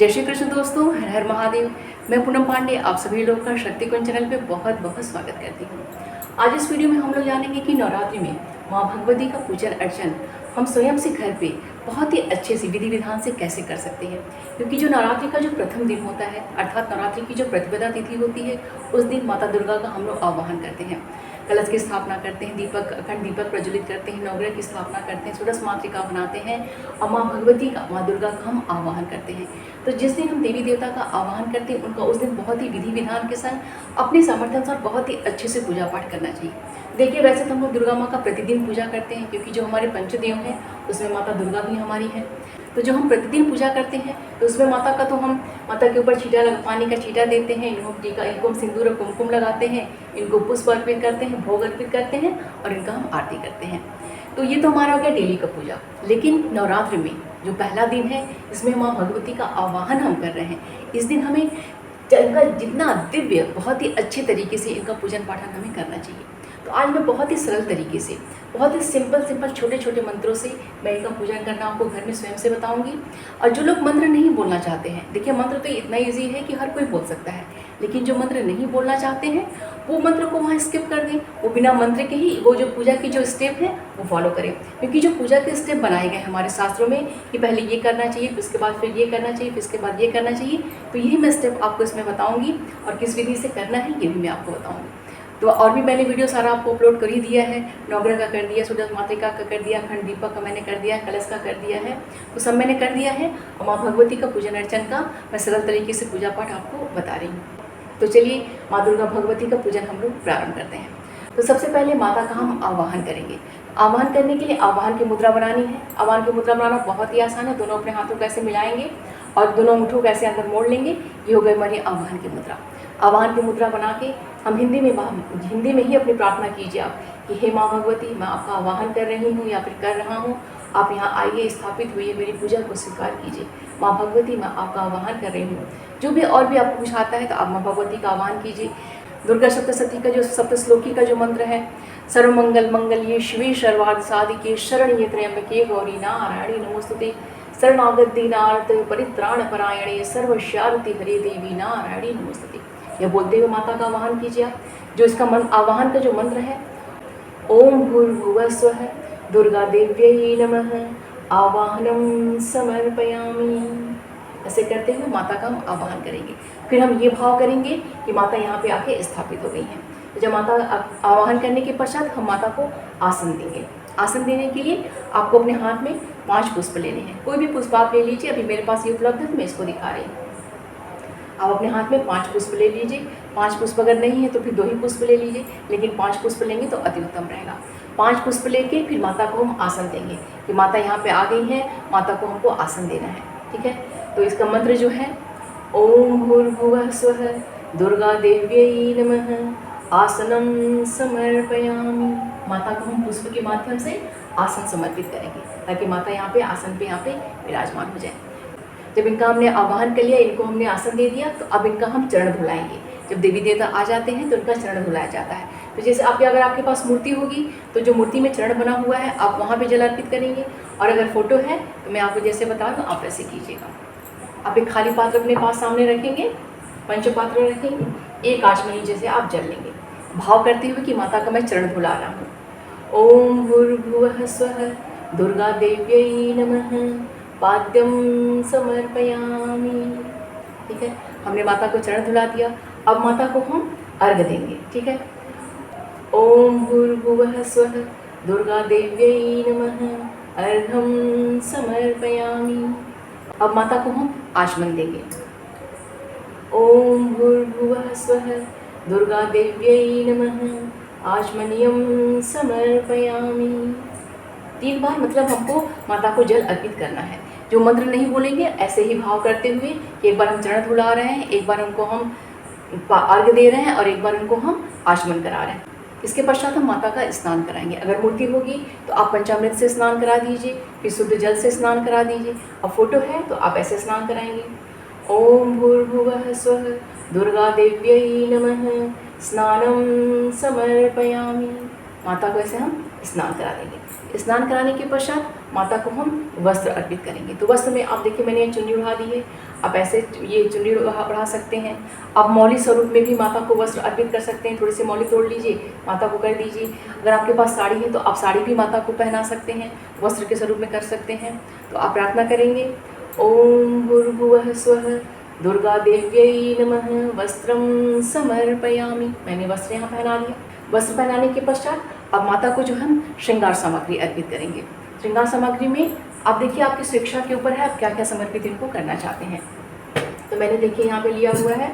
जय श्री कृष्ण दोस्तों, हर हर महादेव। मैं पूनम पांडे आप सभी लोग का शक्ति कुंज चैनल पे बहुत बहुत स्वागत करती हूँ। आज इस वीडियो में हम लोग जानेंगे कि नवरात्रि में माँ भगवती का पूजन अर्चन हम स्वयं से घर पे बहुत ही अच्छे से विधि विधान से कैसे कर सकते हैं। क्योंकि जो नवरात्रि का जो प्रथम दिन होता है अर्थात नवरात्रि की जो प्रतिपदा तिथि होती है उस दिन माता दुर्गा का हम लोग आवाहन करते हैं, कलश की स्थापना करते हैं, दीपक अखंड दीपक प्रज्वलित करते हैं, नवग्रह की स्थापना करते हैं, षोडश मातृका बनाते हैं और माँ भगवती का माँ दुर्गा का हम आवाहन करते हैं। तो जिस दिन हम देवी देवता का आवाहन करते हैं उनका उस दिन बहुत ही विधि विधान के संग अपने सामर्थ्य अनुसार बहुत ही अच्छे से पूजा पाठ करना चाहिए। देखिए, वैसे तो हम लोग दुर्गा माँ का प्रतिदिन पूजा करते हैं क्योंकि जो हमारे पंचदेव हैं उसमें माता दुर्गा भी हमारी है। तो जो हम प्रतिदिन पूजा करते हैं तो उसमें माता का तो हम माता के ऊपर छीटा पानी का छीटा देते हैं, इनको हम सिंदूर और कुमकुम लगाते हैं, इनको पुष्प अर्पित करते हैं, भोग अर्पित करते हैं और इनका हम आरती करते हैं। तो ये तो हमारा हो गया डेली का पूजा। लेकिन नवरात्र में जो पहला दिन है इसमें माँ भगवती का आवाहन हम कर रहे हैं। इस दिन हमें इनका जितना दिव्य बहुत ही अच्छे तरीके से इनका पूजन पाठन हमें करना चाहिए। तो आज मैं बहुत ही सरल तरीके से बहुत ही सिंपल छोटे छोटे मंत्रों से मैं इनका पूजन करना आपको घर में स्वयं से बताऊंगी। और जो लोग मंत्र नहीं बोलना चाहते हैं, देखिए मंत्र तो इतना ईजी है कि हर कोई बोल सकता है, लेकिन जो मंत्र नहीं बोलना चाहते हैं वो मंत्र को वहाँ स्किप कर दें। वो बिना मंत्र के ही वो जो पूजा की जो स्टेप है वो फॉलो करें। क्योंकि जो पूजा के स्टेप बनाए गए हमारे शास्त्रों में कि पहले ये करना चाहिए, फिर उसके बाद फिर ये करना चाहिए, फिर उसके बाद ये करना चाहिए, तो यही मैं स्टेप आपको इसमें बताऊँगी और किस विधि से करना है ये भी मैं आपको बताऊँगी। तो और भी मैंने वीडियो सारा आपको अपलोड कर ही दिया है। नवग्रह का कर दिया, षोडश मातृका का कर दिया, अखंड दीपक का मैंने कर दिया, कलश का कर दिया है, तो सब मैंने कर दिया है। और माँ भगवती का पूजन अर्चन का मैं सरल तरीके से पूजा पाठ आपको बता रही हूँ। तो चलिए माँ दुर्गा भगवती का पूजन हम लोग प्रारंभ करते हैं। तो सबसे पहले माता का हम आवाहन करेंगे। आवाहन करने के लिए आवाहन की मुद्रा बनानी है। आवाहन की मुद्रा बनाना बहुत ही आसान है। दोनों अपने हाथों को ऐसे मिलाएंगे और दोनों मुठों को ऐसे अंदर मोड़ लेंगे। ये हो गई हमारी आवाहन की मुद्रा। आवाहन की मुद्रा बना के हम हिंदी में ही अपनी प्रार्थना कीजिए आप कि हे माँ भगवती, मैं आपका आवाहन कर रही हूँ या फिर कर रहा हूँ, आप यहाँ आइए, स्थापित हुई, मेरी पूजा को स्वीकार कीजिए। माँ भगवती, मैं आपका आवाहन कर रही हूँ। जो भी और भी आपको कुछ आता है तो आप माँ भगवती का आवाहन कीजिए। दुर्गा सप्तशती का जो सप्तश्लोकी का जो मंत्र है, सर्वमंगल मंगल्ये शिवे सर्वार्थ साधिके शरण्ये त्र्यंबके गौरी नारायणी नमोस्तुते शरणागत दीनार्थ परित्राण परायणे सर्वशारति हरे देवी नारायणी नमोस्तुते। यह बोलते हुए माता का आवाहन कीजिए आप। जो इसका आवाहन का जो मंत्र है, ओम भूर्भुवः स्वः दुर्गा देव्यै नमः आवाहनम समर्पयामि। ऐसे करते हुए माता का हम आवाहन करेंगे। फिर हम ये भाव करेंगे कि माता यहाँ पे आके स्थापित हो गई हैं। तो जब माता आवाहन करने के पश्चात हम माता को आसन देंगे। आसन देने के लिए आपको अपने हाथ में 5 पुष्प लेने हैं। कोई भी पुष्प आप ले लीजिए। अभी मेरे पास ये उपलब्ध है तो मैं इसको दिखा रही हूँ। आप अपने हाथ में 5 पुष्प ले लीजिए। 5 पुष्प अगर नहीं है तो फिर 2 ही पुष्प ले लीजिए, लेकिन 5 पुष्प लेंगे तो अति उत्तम रहेगा। 5 पुष्प लेके फिर माता को हम आसन देंगे कि माता यहाँ पे आ गई है, माता को हमको आसन देना है। ठीक है, तो इसका मंत्र जो है, ओम भूर्भुवः स्वः दुर्गा देव्यै नमः आसनम समर्पयामि। माता को हम पुष्प के माध्यम से आसन समर्पित करेंगे ताकि माता यहाँ पे आसन पे यहाँ पे विराजमान हो जाए। जब इनका हमने आवाहन कर लिया, इनको हमने आसन दे दिया, तो अब इनका हम चरण धुलाएंगे। जब देवी देवता आ जाते हैं तो इनका चरण धुलाया जाता है। तो जैसे अगर आपके पास मूर्ति होगी तो जो मूर्ति में चरण बना हुआ है आप वहाँ पे जल अर्पित करेंगे। और अगर फोटो है तो मैं आपको जैसे बता दूँ आप वैसे कीजिएगा। आप एक खाली पात्र अपने पास सामने रखेंगे, पंचपात्र रखेंगे, एक आचमनी जैसे आप जल लेंगे, भाव करते हुए कि माता का मैं चरण धुला रहा हूँ। ओम भूर्भुवः स्वः दुर्गा देव्यै नमः पाद्यम समर्पयामि। ठीक है, हमने माता को चरण धुला दिया। अब माता को हम अर्घ देंगे। ठीक है, ओम भूर्भुवः स्वः दुर्गा देव्यै नमः अर्घम समर्पयामि। अब माता को हम आचमन देंगे। ओम भूर्भुवः स्वः दुर्गा देव्यै नमः आचमनीयम समर्पयामि। 3 बार मतलब हमको माता को जल अर्पित करना है। जो मंत्र नहीं बोलेंगे ऐसे ही भाव करते हुए कि एक बार हम चरण धुला रहे हैं, एक बार उनको हम अर्घ दे रहे हैं और एक बार उनको हम आचमन करा रहे हैं। इसके पश्चात हम माता का स्नान कराएंगे। अगर मूर्ति होगी तो आप पंचामृत से स्नान करा दीजिए, फिर शुद्ध जल से स्नान करा दीजिए। और फोटो है तो आप ऐसे स्नान कराएंगे। ओम भूर्भुवः स्वः दुर्गा देव्यै नमः स्नानम समर्पयामि। माता को ऐसे हम स्नान करा देंगे। स्नान कराने के पश्चात माता को हम वस्त्र अर्पित करेंगे। तो वस्त्र में आप देखिए मैंने ये चुन्नी उड़ा दी है, आप ऐसे ये चुन्नी बढ़ा सकते हैं। आप मौली स्वरूप में भी माता को वस्त्र अर्पित कर सकते हैं, थोड़ी सी मौली तोड़ लीजिए, माता को कर दीजिए। अगर आपके पास साड़ी है तो आप साड़ी भी माता को पहना सकते हैं, वस्त्र के स्वरूप में कर सकते हैं। तो आप प्रार्थना करेंगे, ओम भूर्भुवः स्वः दुर्गा देव्यै नमः वस्त्रं समर्पयामि। मैंने वस्त्र यहाँ पहना दिया। वस्त्र पहनाने के पश्चात अब माता को जो हम श्रृंगार सामग्री अर्पित करेंगे। श्रृंगार सामग्री में आप देखिए आपकी स्वेच्छा के ऊपर है, आप क्या क्या समर्पित इनको करना चाहते हैं। तो मैंने देखिए यहाँ पे लिया हुआ है,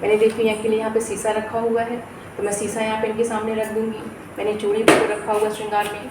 मैंने देखिए यहाँ के लिए यहाँ पे शीशा रखा हुआ है, तो मैं शीशा यहाँ पे इनके सामने रख दूँगी। मैंने चूड़ी को रखा हुआ श्रृंगार में।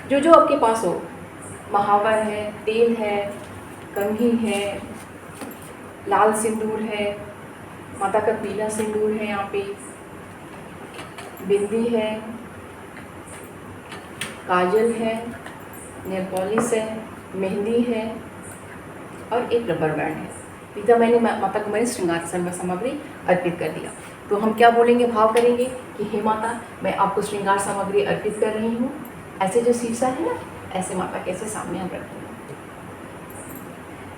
जो जो आपके पास हो, महावर है, तेल है, कंघी है, लाल सिंदूर है, माता का पीला सिंदूर है, यहाँ पे बिंदी है, काजल है, नेल पॉलिश है, मेहंदी है और एक रबर बैंड है। इतना मैंने माता को मैंने श्रृंगार सामग्री अर्पित कर दिया। तो हम क्या बोलेंगे, भाव करेंगे कि हे माता, मैं आपको श्रृंगार सामग्री अर्पित कर रही हूँ। ऐसे जो शीशा है ना, ऐसे माता के ऐसे सामने हम रखेंगे।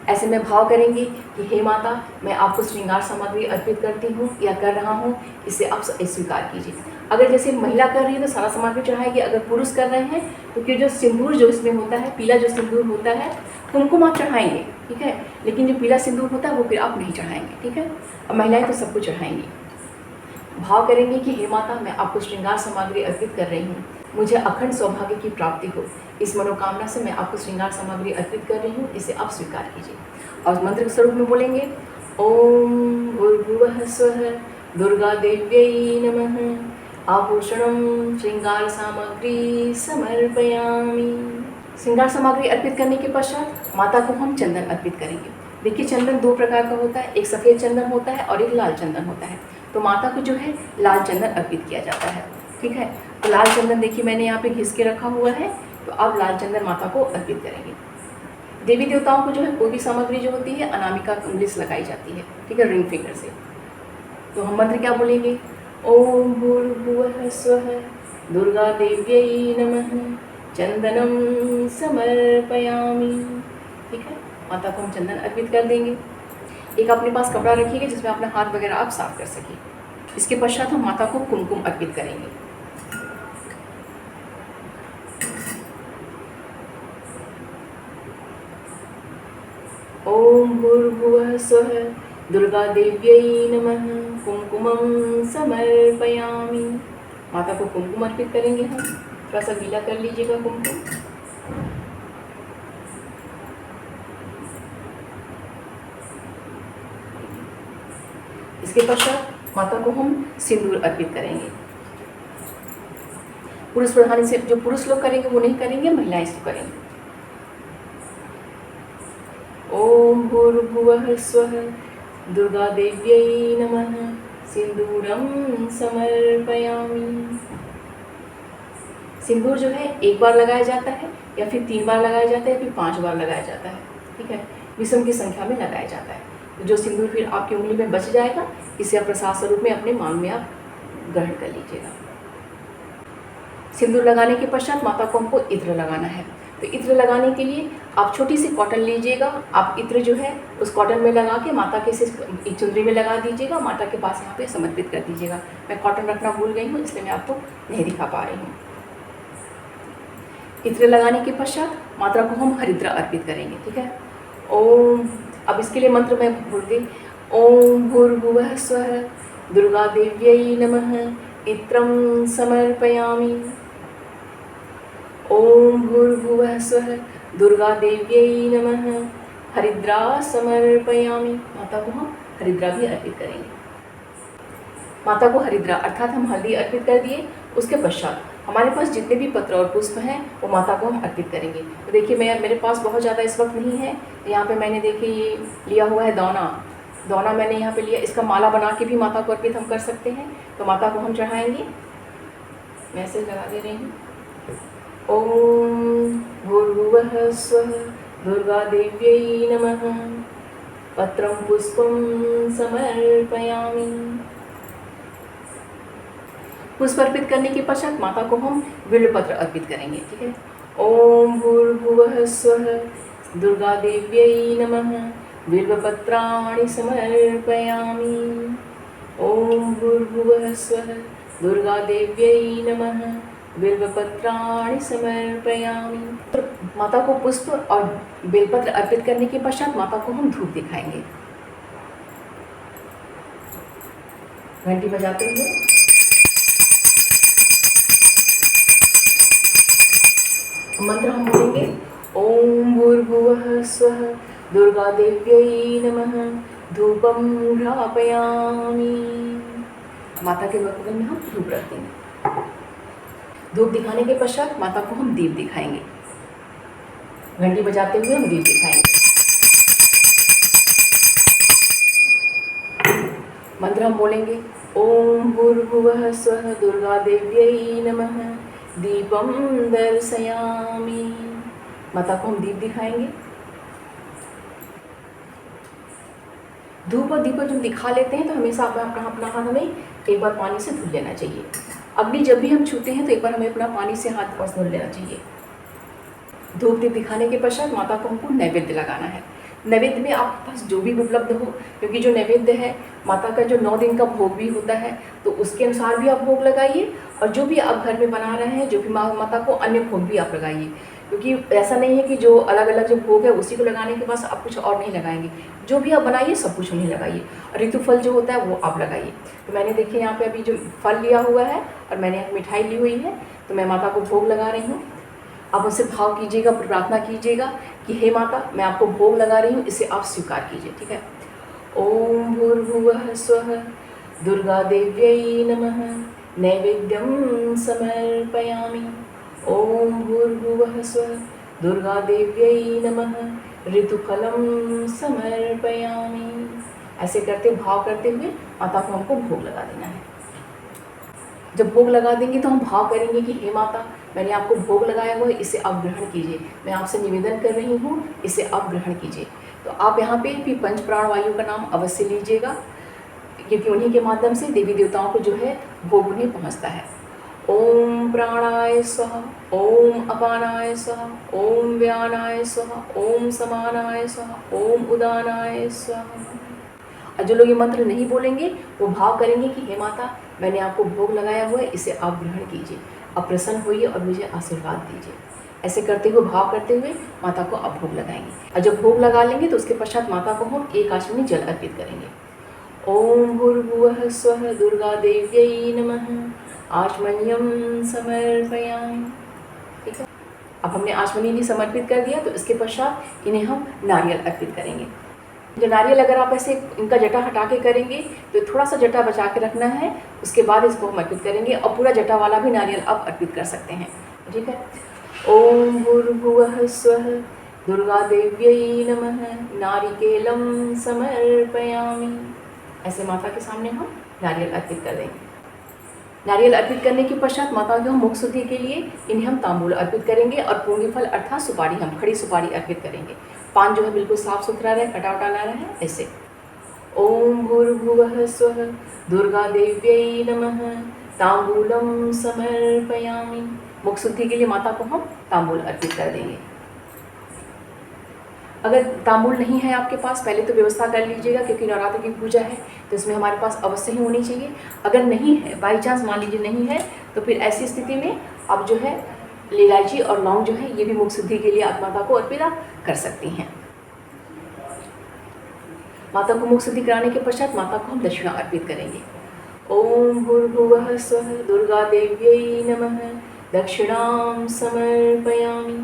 ऐसे में भाव करेंगे कि हे माता, मैं आपको श्रृंगार सामग्री अर्पित करती हूँ या कर रहा हूँ, इसे आप स्वीकार कीजिए। अगर जैसे महिला कर रही है तो सारा सामग्री चढ़ाएगी, अगर पुरुष कर रहे हैं तो कि जो सिंदूर जो इसमें होता है, पीला जो सिंदूर होता है, कुमकुम आप चढ़ाएंगे, ठीक है, लेकिन जो पीला सिंदूर होता है वो फिर आप नहीं चढ़ाएंगे, ठीक है। अब महिलाएं तो सब कुछ चढ़ाएंगी। भाव करेंगे कि हे माता, मैं आपको श्रृंगार सामग्री अर्पित कर रही हूँ, मुझे अखंड सौभाग्य की प्राप्ति हो, इस मनोकामना से मैं आपको श्रृंगार सामग्री अर्पित कर रही हूँ, इसे आप स्वीकार कीजिए। और मंत्र के स्वरूप में बोलेंगे, ओम भूर्भुवः स्वः दुर्गा देव्यै नमः आभूषणं श्रृंगार सामग्री समर्पयामि। श्रृंगार सामग्री अर्पित करने के पश्चात माता को हम चंदन अर्पित करेंगे। देखिए चंदन दो प्रकार का होता है, एक सफ़ेद चंदन होता है और एक लाल चंदन होता है। तो माता को जो है लाल चंदन अर्पित किया जाता है, ठीक है। तो लाल चंदन देखिए मैंने यहाँ पे घिस के रखा हुआ है, तो अब लाल चंदन माता को अर्पित करेंगे। देवी देवताओं को जो है कोई भी सामग्री जो होती है अनामिका उंगली से लगाई जाती है, ठीक है, रिंग फिंगर से। तो हम मंत्र क्या बोलेंगे, ओम भूर्भुवः स्वः दुर्गा देव्यै नमः चंदनम समर्पयामि, ठीक है। माता को हम चंदन अर्पित कर देंगे। एक अपने पास कपड़ा रखिएगा जिसमें अपना हाथ वगैरह आप साफ कर सकें। इसके पश्चात हम माता को कुमकुम अर्पित करेंगे। ओम भूर्भुवः स्वः दुर्गा देव्यै नमः कुमकुमं समर्पयामि। माता को कुमकुम अर्पित करेंगे हम। थोड़ा सा गीला कर लीजिएगा कुमकुम। इसके पश्चात माता को हम सिंदूर अर्पित करेंगे। पुरुष प्रधानी से जो पुरुष लोग करेंगे वो नहीं करेंगे, महिलाएं इसको करेंगे। ओम भूर्भुवः स्वः दुर्गा देव्यै नमः सिंदूरं समर्पयामि। सिंदूर जो है एक बार लगाया जाता है या फिर 3 बार लगाया जाता है या फिर 5 बार लगाया जाता है, ठीक है, विषम की संख्या में लगाया जाता है। तो जो सिंदूर फिर आपकी उंगली में बच जाएगा, इसे आप प्रसाद स्वरूप में अपने मांग में आप ग्रहण कर लीजिएगा। सिंदूर लगाने के पश्चात माता को हमको इत्र लगाना है। तो इत्र लगाने के लिए आप छोटी सी कॉटन लीजिएगा। आप इत्र जो है उस कॉटन में लगा के माता के चुंदरी में लगा दीजिएगा, माता के पास यहाँ पे समर्पित कर दीजिएगा। मैं कॉटन रखना भूल गई हूँ, इसलिए मैं आपको नहीं दिखा पा रही हूँ। इत्र लगाने के पश्चात माता को हम हरिद्रा अर्पित करेंगे, ठीक है। ओम, अब इसके लिए मंत्र मैं भूल गई। ओम भूर्भुवः स्वः दुर्गा देव्यै नमः इत्रं समर्पयामि। ओम भूर्भुवः स्वः दुर्गा देव्यै नमः हरिद्रा समर्पयामि। माता को हम हरिद्रा भी अर्पित करेंगे। माता को हरिद्रा अर्थात हम हल्दी अर्पित कर दिए। उसके पश्चात हमारे पास जितने भी पत्र और पुष्प हैं वो माता को हम अर्पित करेंगे। तो देखिए मेरे पास बहुत ज़्यादा इस वक्त नहीं है, तो यहाँ पे मैंने देखिए ये लिया हुआ है दौना मैंने यहाँ पे लिया। इसका माला बना के भी माता को अर्पित हम कर सकते हैं। तो माता को हम चढ़ाएंगे। मैं ऐसे लगा दे रही हूँ। ओम भूर्भुवः स्वः दुर्गा देव्यै नमः पत्रं पुष्पं समर्पयामि। पुष्प अर्पित करने के पश्चात माता को हम बिल्वपत्र अर्पित करेंगे। ठीक है। ओम भूर्भुवः स्वः दुर्गा देव्यै नमः बिल्वपत्राणि समर्पयामि। ओम भूर्भुवः स्वः दुर्गा देव्यै नमः बिल्वपत्राणि समर्पयामि। तो माता को पुष्प और बेलपत्र अर्पित करने के पश्चात माता को हम धूप दिखाएंगे। घंटी बजाते हुए मंत्र हम बोलेंगे। ओम भूर्भुवः स्वः दुर्गा देव्यै नमः धूपं घ्रापयामि। माता के बगल में हम धूप रख देंगे। धूप दिखाने के पश्चात माता को हम दीप दिखाएंगे। घंटी बजाते हुए हम दीप दिखाएंगे। मंत्र हम बोलेंगे। ओम भूर्भुवः स्वः दुर्गा देव्यै नमः दीपम दर्शयामि। माता को हम दीप दिखाएंगे। धूप और दीप जब दिखा लेते हैं तो हमेशा अपना हाथ हमें एक बार पानी से धुल लेना चाहिए। अग्नि जब भी हम छूते हैं तो एक बार हमें अपना पानी से हाथ धुल लेना चाहिए। धूप दीप दिखाने के पश्चात माता को हमको नैवेद्य लगाना है। नैवेद्य में आपके पास जो भी उपलब्ध हो, क्योंकि जो नैवेद्य है माता का जो 9 दिन का भोग भी होता है, तो उसके अनुसार भी आप भोग लगाइए। और जो भी आप घर में बना रहे हैं, जो भी माता को अन्य भोग भी आप लगाइए, क्योंकि ऐसा नहीं है कि जो अलग अलग जो भोग है उसी को लगाने के बाद आप कुछ और नहीं लगाएंगे। जो भी आप बनाइए सब कुछ उन्हें लगाइए। और ऋतु फल जो होता है वो आप लगाइए। तो मैंने देखिए यहाँ पे अभी जो फल लिया हुआ है और मैंने मिठाई ली हुई है, तो मैं माता को भोग लगा रही हूँ। आप उससे भाव कीजिएगा, प्रार्थना कीजिएगा कि हे माता, मैं आपको भोग लगा रही हूँ, इसे आप स्वीकार कीजिए। ठीक है। ओम भूर्भुवः स्वः दुर्गा देव्यै नमः नैवेद्यं समर्पयामि। ओम भूर्भुवः स्वः दुर्गा देव्यै नमः ऋतुफलं समर्पयामि। ऐसे करते भाव करते हुए माता को हमको भोग लगा देना है। जब भोग लगा देंगे तो हम भाव करेंगे कि हे माता, मैंने आपको भोग लगाया हुआ है, इसे आप ग्रहण कीजिए। मैं आपसे निवेदन कर रही हूँ, इसे आप ग्रहण कीजिए। तो आप यहाँ पे भी पंच प्राण वायु का नाम अवश्य लीजिएगा, क्योंकि उन्हीं के माध्यम से देवी देवताओं को जो है भोग उन्हें पहुँचता है। ओम प्राणाय स्वाहा, ओम अपानाय स्वाहा, ओम व्यानाय स्वाहा, ओम समानाय स्वाहा, ओम उदानाय स्वाहा। और जो लोग ये मंत्र नहीं बोलेंगे वो भाव करेंगे कि हे माता, मैंने आपको भोग लगाया हुआ है, इसे आप ग्रहण कीजिए, आप प्रसन्न होइए और मुझे आशीर्वाद दीजिए। ऐसे करते हुए भाव करते हुए माता को आप भोग लगाएंगे। और जब भोग लगा लेंगे तो उसके पश्चात माता को हम एक आचमनी जल अर्पित करेंगे। ओम भूर्भुवः स्वः दुर्गा देव्यै नमः आचमनीयं समर्पयामि। ठीक है। अब हमने आचमनी भी समर्पित कर दिया, तो इसके पश्चात इन्हें हम नारियल अर्पित करेंगे। जो नारियल अगर आप ऐसे इनका जटा हटा के करेंगे तो थोड़ा सा जटा बचा के रखना है, उसके बाद इसको हम अर्पित करेंगे। और पूरा जटा वाला भी नारियल आप अर्पित कर सकते हैं। ठीक है। ओम भूर्भुवः स्वः दुर्गा देव्यै नमः नारिकेलं समर्पयामि। ऐसे माता के सामने हम नारियल अर्पित कर देंगे। नारियल अर्पित करने के पश्चात माता के हम मुख शुद्धि के लिए इन्हें हम तांबूल अर्पित करेंगे और पूंगी फल अर्थात सुपारी, हम खड़ी सुपारी अर्पित करेंगे। पान जो है बिल्कुल साफ सुथरा रहे, कटा उटा ना रहे, ऐसे। ओम भूर्भुवः स्वः दुर्गा देव्यै नमः तांबूलं समर्पयामि। मुख शुद्धि के लिए माता को हम तांबूल अर्पित कर देंगे। अगर तांबूल नहीं है आपके पास, पहले तो व्यवस्था कर लीजिएगा, क्योंकि नवरात्र की पूजा है तो इसमें हमारे पास अवश्य ही होनी चाहिए। अगर नहीं है, बाई चांस मान लीजिए नहीं है, तो फिर ऐसी स्थिति में आप जो है इलायची और लौंग जो है ये भी मुख शुद्धि के लिए आप माता को अर्पित कर सकती हैं। माता को मुख शुद्धि कराने के पश्चात माता को हम दक्षिणा अर्पित करेंगे। ओम भूर्भुवः स्वः दुर्गा देव्यै नमः दक्षिणां समर्पयामि।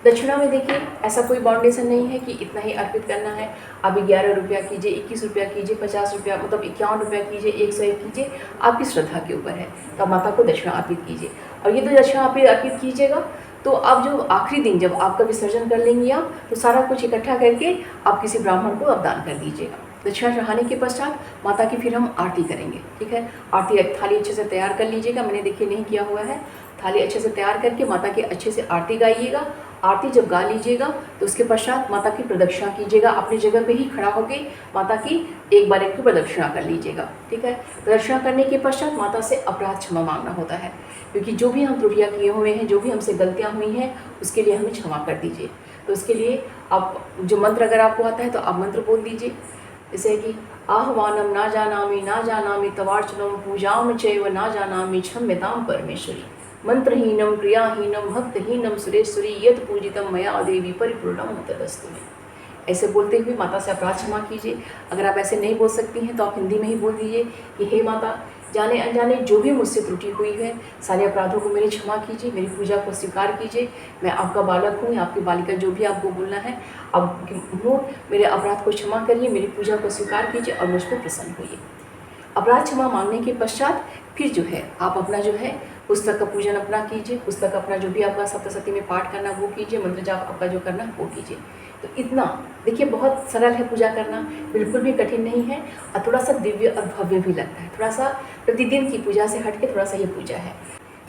दक्षिणा में देखिए ऐसा कोई बाउंडेशन नहीं है कि इतना ही अर्पित करना है। अभी 11 रुपया कीजिए, 21 रुपया कीजिए, 50 रुपया, मतलब 51 रुपया कीजिए, 101 कीजिए, आपकी श्रद्धा के ऊपर है। तो आप माता को दक्षिणा अर्पित कीजिए। और ये तो दक्षिणा आप अर्पित कीजिएगा तो आप जो आखिरी दिन जब आपका विसर्जन कर लेंगे आप, तो सारा कुछ इकट्ठा करके आप किसी ब्राह्मण को आप दान कर दीजिएगा। दक्षिणा चढ़ाने के पश्चात माता की फिर हम आरती करेंगे। ठीक है। आरती थाली अच्छे से तैयार कर लीजिएगा, मैंने देखिए नहीं किया हुआ है। थाली अच्छे से तैयार करके माता की अच्छे से आरती गाइएगा। आरती जब गा लीजिएगा तो उसके पश्चात माता की प्रदक्षिणा कीजिएगा। अपनी जगह पे ही खड़ा होकर माता की एक बार एक प्रदक्षिणा कर लीजिएगा, ठीक है। प्रदक्षिणा करने के पश्चात माता से अपराध क्षमा मांगना होता है, क्योंकि जो भी हम त्रुटियाँ किए हुए हैं, जो भी हमसे गलतियाँ हुई हैं, उसके लिए हमें क्षमा कर दीजिए। तो उसके लिए आप जो मंत्र अगर आपको आता है तो आप मंत्र बोल दीजिए, जैसे कि आह्वानम ना जानामि तवार्चनम पूजाम चैव ना जानामि क्षम्यताम परमेश्वरी, मंत्रहीनम क्रियाहीनम भक्तहीनम सुरेश्वरी यद पूजितम मया देवी परिपूर्णम तदस्तु में। ऐसे बोलते हुए माता से अपराध क्षमा कीजिए। अगर आप ऐसे नहीं बोल सकती हैं तो आप हिंदी में ही बोल दीजिए कि हे माता, जाने अनजाने जो भी मुझसे त्रुटि हुई है, सारे अपराधों को मेरी क्षमा कीजिए, मेरी पूजा को स्वीकार कीजिए। मैं आपका बालक हूँ या आपकी बालिका, जो भी आपको बोलना है आप हूँ, मेरे अपराध को क्षमा करिए, मेरी पूजा को स्वीकार कीजिए और मुझ पर प्रसन्न होइए। अपराध क्षमा मांगने के पश्चात फिर जो है आप अपना जो है पुस्तक का पूजन अपना कीजिए। पुस्तक अपना जो भी आपका सप्तशती में पाठ करना वो कीजिए, मंत्र जाप आपका जो करना वो कीजिए। तो इतना देखिए बहुत सरल है पूजा करना, बिल्कुल भी कठिन नहीं है और थोड़ा सा दिव्य और भव्य भी लगता है। थोड़ा सा प्रतिदिन की पूजा से हट के थोड़ा सा ये पूजा है।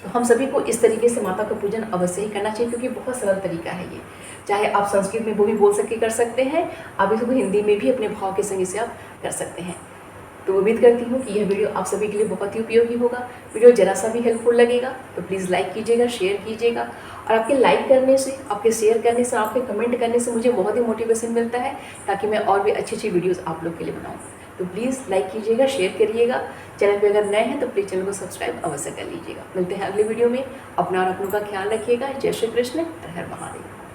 तो हम सभी को इस तरीके से माता का पूजन अवश्य ही करना चाहिए, क्योंकि बहुत सरल तरीका है ये। चाहे आप संस्कृत में वो भी बोल सके कर सकते हैं, आप इसको हिंदी में भी अपने भाव के संग से आप कर सकते हैं। तो उम्मीद करती हूँ कि यह वीडियो आप सभी के लिए बहुत ही उपयोगी होगा। वीडियो जरा सा भी हेल्पफुल लगेगा तो प्लीज़ लाइक कीजिएगा, शेयर कीजिएगा। और आपके लाइक करने से, आपके शेयर करने से, आपके कमेंट करने से मुझे बहुत ही मोटिवेशन मिलता है, ताकि मैं और भी अच्छी अच्छी वीडियोज़ आप लोग के लिए बनाऊँ। तो प्लीज़ लाइक कीजिएगा, शेयर करिएगा। चैनल पर अगर नए हैं तो प्लीज़ चैनल को सब्सक्राइब अवश्य कर लीजिएगा। मिलते हैं अगले वीडियो में। अपना और अपनों का ख्याल रखिएगा। जय श्री कृष्ण, हर हर महादेव।